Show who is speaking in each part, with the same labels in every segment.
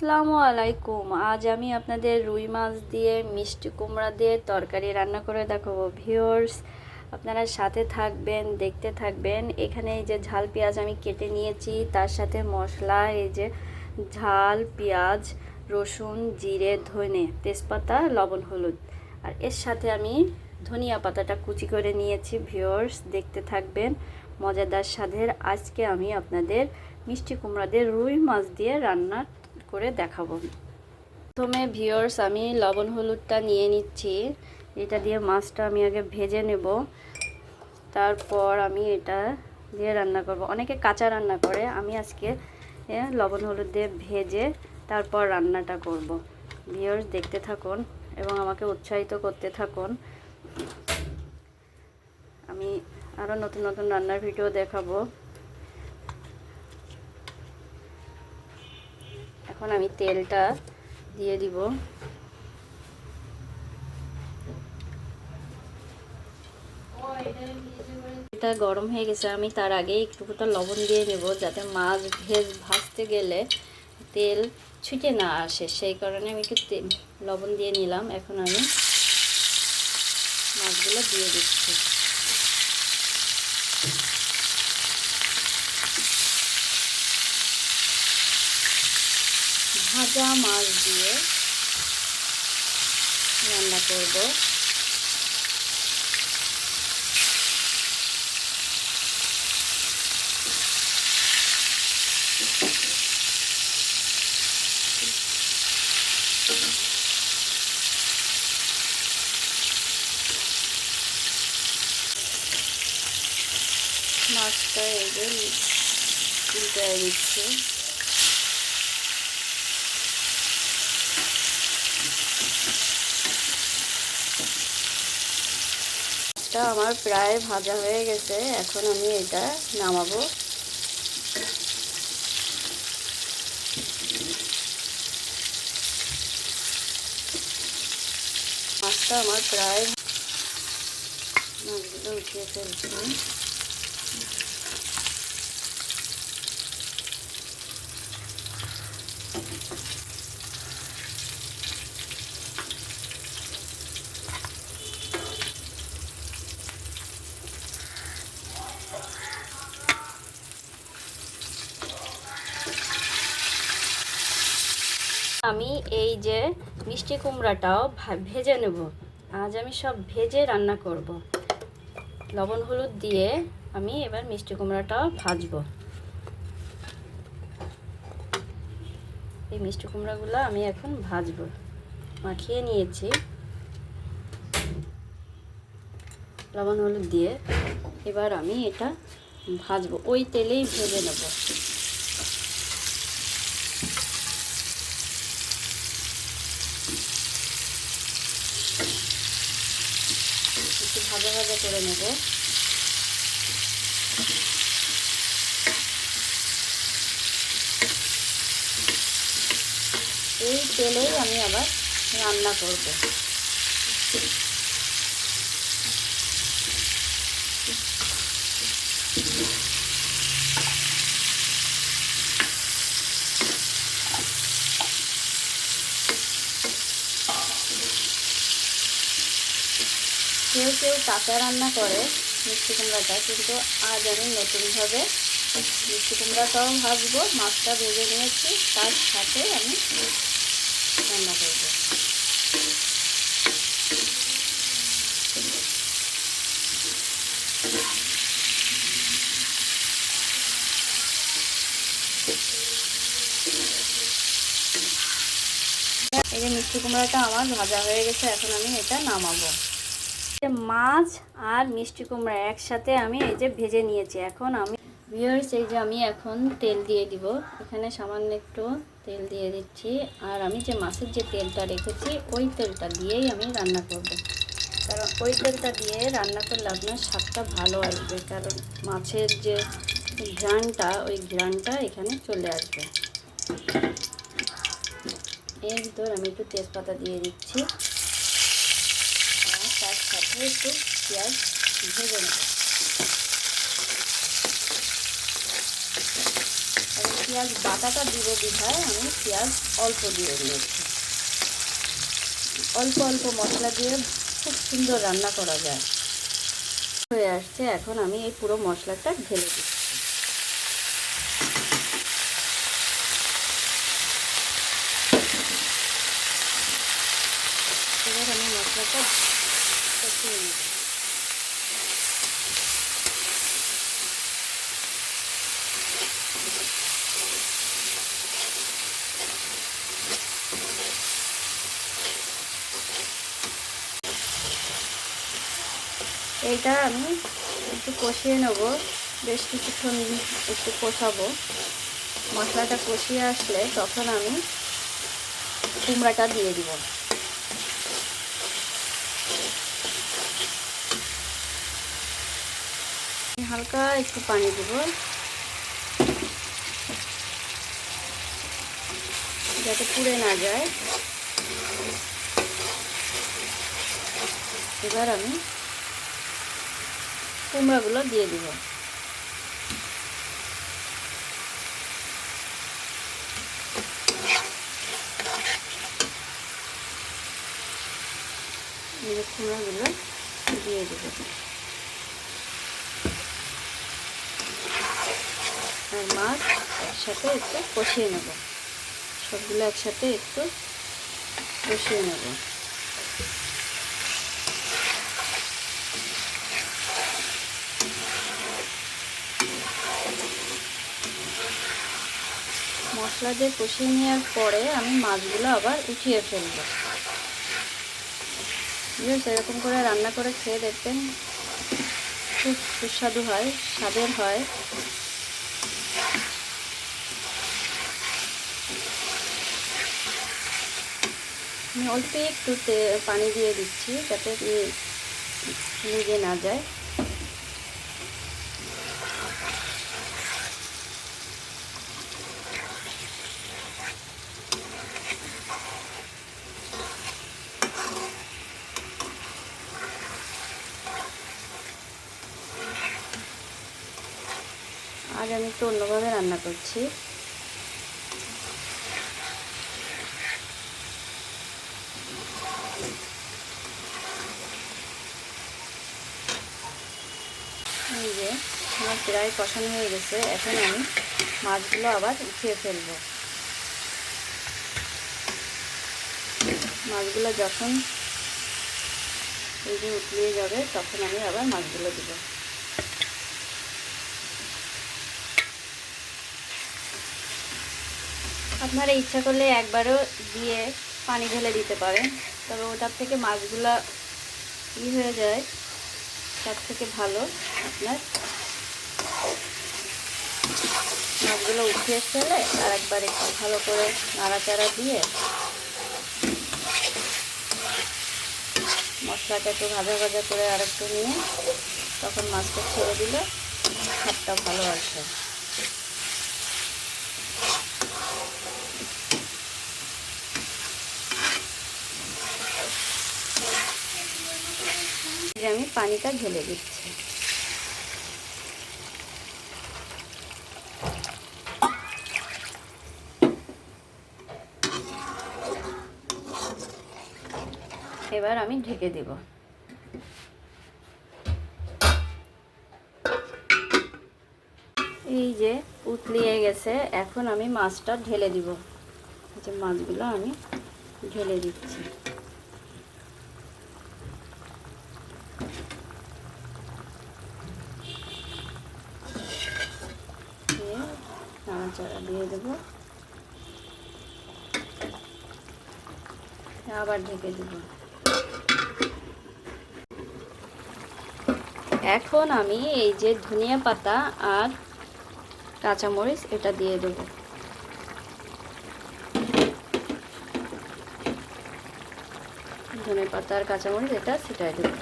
Speaker 1: আসসালামু আলাইকুম। আজ আমি আপনাদের রুই মাছ দিয়ে মিষ্টি কুমড়া দিয়ে তরকারি রান্না করে দেখাবো। ভিউয়ার্স, আপনারা সাথে থাকবেন, দেখতে থাকবেন। এখানে এই যে ঝাল পেঁয়াজ আমি কেটে নিয়েছি, তার সাথে মশলা এই যে ঝাল পেঁয়াজ, রসুন, জিরে, ধনে, তেজপাতা, লবণ, হলুদ। আর এর সাথে আমি ধনিয়া পাতাটা কুচি করে নিয়েছি। ভিউয়ার্স, দেখতে থাকবেন, মজাদার স্বাদের আজকে আমি আপনাদের মিষ্টি কুমড়া দিয়ে রুই মাছ দিয়ে রান্না করে দেখাবো। প্রথমে ভিউয়ার্স আমি লবণ হলুদটা নিয়ে নিচ্ছি। এটা দিয়ে মাছটা আমি আগে ভেজে নেব, তারপর আমি এটা দিয়ে রান্না করব। অনেকে কাঁচা রান্না করে, আমি আজকে লবণ হলুদ দিয়ে ভেজে তারপর রান্নাটা করব। ভিউয়ার্স, দেখতে থাকুন এবং আমাকে উৎসাহিত করতে থাকুন। আমি আরও নতুন নতুন রান্নার ভিডিও দেখাবো। এখন আমি তেলটা দিয়ে দিব। এটা গরম হয়ে গেছে, আমি তার আগে একটুটা লবণ দিয়ে নেব, যাতে মাছ ভাজতে গেলে তেল ছুটে না আসে। সেই কারণে আমি একটু লবণ দিয়ে নিলাম। এখন আমি মাছগুলো দিয়ে দিচ্ছি। ভাজা মাছ দিয়ে রান্না করব। মাছটা এই যে উল্টে দিচ্ছি। মাছটা আমার প্রায় ভাজা হয়ে গেছে, এখন আমি এটা নামাবো। মাছটা আমার প্রায়, মাছগুলো উঠিয়ে ফেলছি। আমি এই যে মিষ্টি কুমড়াটাও ভেজে নেব। আজ আমি সব ভেজে রান্না করব। লবণ হলুদ দিয়ে আমি এবার মিষ্টি কুমড়াটাও ভাজবো। এই মিষ্টি কুমড়াগুলো আমি এখন ভাজবো। মাখিয়ে নিয়েছি লবণ হলুদ দিয়ে। এবার আমি এটা ভাজবো, ওই তেলেই ভেজে নেব। একটু ভাজা ভাজা করে নেব। এই তেলেই আমি আবার রান্না করব। কেউ কেউ কাঁচা রান্না করে মিষ্টি কুমড়াটা, কিন্তু আজ আমি নতুনভাবে মিষ্টি কুমড়াটাও ভাজবো। মাছটা ভেজে নিয়েছি, তার সাথে আমি রান্না করব। এই যে মিষ্টি কুমড়াটা আমার ভাজা হয়ে গেছে, এখন আমি এটা নামাবো। মাছ আর মিষ্টি কুমড়া একসাথে আমি এই যে ভেজে নিয়েছি। এখন আমি ভিউয়ার্স, এই যে আমি এখন তেল দিয়ে দিব। এখানে সামান্য একটু তেল দিয়ে দিচ্ছি। আর আমি যে মাছের যে তেলটা রেখেছি ওই তেলটা দিয়েই আমি রান্না করব। কারণ ওই তেলটা দিয়ে রান্না করলে আপনার স্বাদটা ভালো আসবে, কারণ মাছের যে ঘ্রাণটা, ওই ঘ্রাণটা এখানে চলে আসবে। এর ভিতর আমি একটু তেজপাতা দিয়ে দিচ্ছি, আর তার সাথে একটু পেঁয়াজ ভেজে নেব। পেঁয়াজ বাটাটা দিব বিধায় আমি পেঁয়াজ অল্প দিয়ে দিয়েছি। অল্প অল্প মশলা দিয়ে খুব সুন্দর রান্না করা যায়। হয়ে আসছে, এখন আমি এই পুরো মশলাটা ঢেলে দিচ্ছি। এবার আমি মশলাটা কষিয়ে নেব। এইটা আমি একটু কষিয়ে নেব, বেশ কিছুক্ষণ একটু কষাবো। মশলাটা কষিয়ে আসলে তখন আমি কুমড়াটা দিয়ে দিব। হালকা একটু পানি দিব যাতে পুড়ে না যায়। এবার আমি কুমড়াগুলো দিয়ে দিব। কুমড়াগুলো দিয়ে দেব আর মাছ একসাথে একটু কষিয়ে নেব। সবগুলো একসাথে একটু কষিয়ে নেব। মশলা দিয়ে কষিয়ে নেওয়ার পরে আমি মাছগুলো আবার উঠিয়ে ফেলব। এরকম করে রান্না করে খেয়ে দেখবেন, খুব সুস্বাদু হয়, স্বাদের হয়। আমি অল্প একটু পানি দিয়ে দিচ্ছি যাতে নিভে না যায়। আজ আমি একটু অন্যভাবে রান্না করছি। এই যে আমার প্রায় কষানো হয়ে গেছে, এখন আমি মাছগুলো আবার উঠিয়ে ফেলব। মাছগুলো যখন এই যে উতলিয়ে যাবে তখন আমি আবার মাছগুলো দিব। আপনারা ইচ্ছা করলে একবারও দিয়ে পানি ঢেলে দিতে পারেন, তবে ওটার থেকে মাছগুলো হয়ে যায়, তার থেকে ভালো আপনার মাছগুলো উঠিয়ে ফেলে আর একবার একটু ভালো করে নাড়াচাড়া দিয়ে মশলাটা একটু ভাজা ভাজা করে আর একটু নিয়ে তখন মাছটা ছেড়ে দিলে স্বাদটা ভালো আসে। আমি পানিটা ঢেলে দিচ্ছি। এবার আমি ঢেকে দেব। এই যে উতলিয়ে গেছে, এখন আমি মাছটা ঢেলে দিব। এই যে মাছগুলো আমি ঢেলে দিচ্ছি। নাড়াচাড়া দিয়ে দেব, আবার ঢেকে দেব। এখন আমি এই যে ধনিয়া পাতা আর কাঁচামরিচ এটা দিয়ে দেব। ধনিয়া পাতা আর কাঁচামরিচ এটা ছিটাই দেব।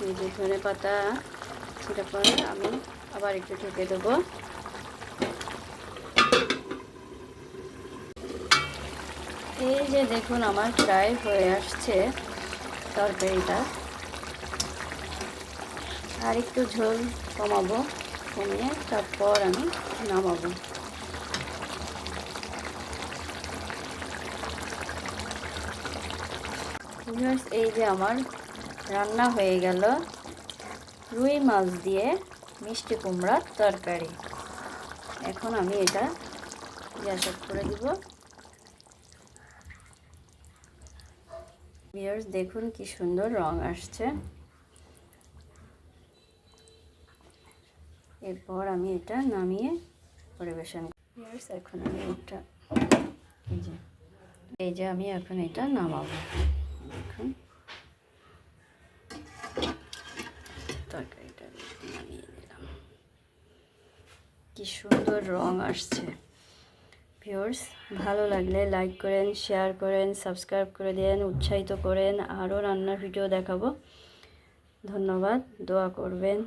Speaker 1: এই যে ধনিয়া পাতা ছিটা পরে আমি আবার একটু ঢেকে দেবো। এই যে দেখুন আমার প্রায় হয়ে আসছে তরকারিটা। আর একটু ঝোল কমাবো, কমিয়ে তারপর আমি নামাবো। এই যে আমার রান্না হয়ে গেল রুই মাছ দিয়ে মিষ্টি কুমড়ার তরকারি। এখন আমি এটা গ্যাস অফ করে দিব। ভিউয়ার্স দেখুন কি সুন্দর রং আসছে। এরপর আমি এটা নামিয়ে পরিবেশন করি। ভিউয়ার্স এখন আমি এটা এই যে আমি এখন এটা নামাবো। এখন তরকারিটা নামিয়ে দিলাম। কি সুন্দর রং আসছে। ভিউয়ার্স ভালো লাগলে লাইক করেন, শেয়ার করেন, সাবস্ক্রাইব করে দেন, উৎসাহিত করেন। আরও রান্নার ভিডিও দেখাবো। ধন্যবাদ, দোয়া করবেন।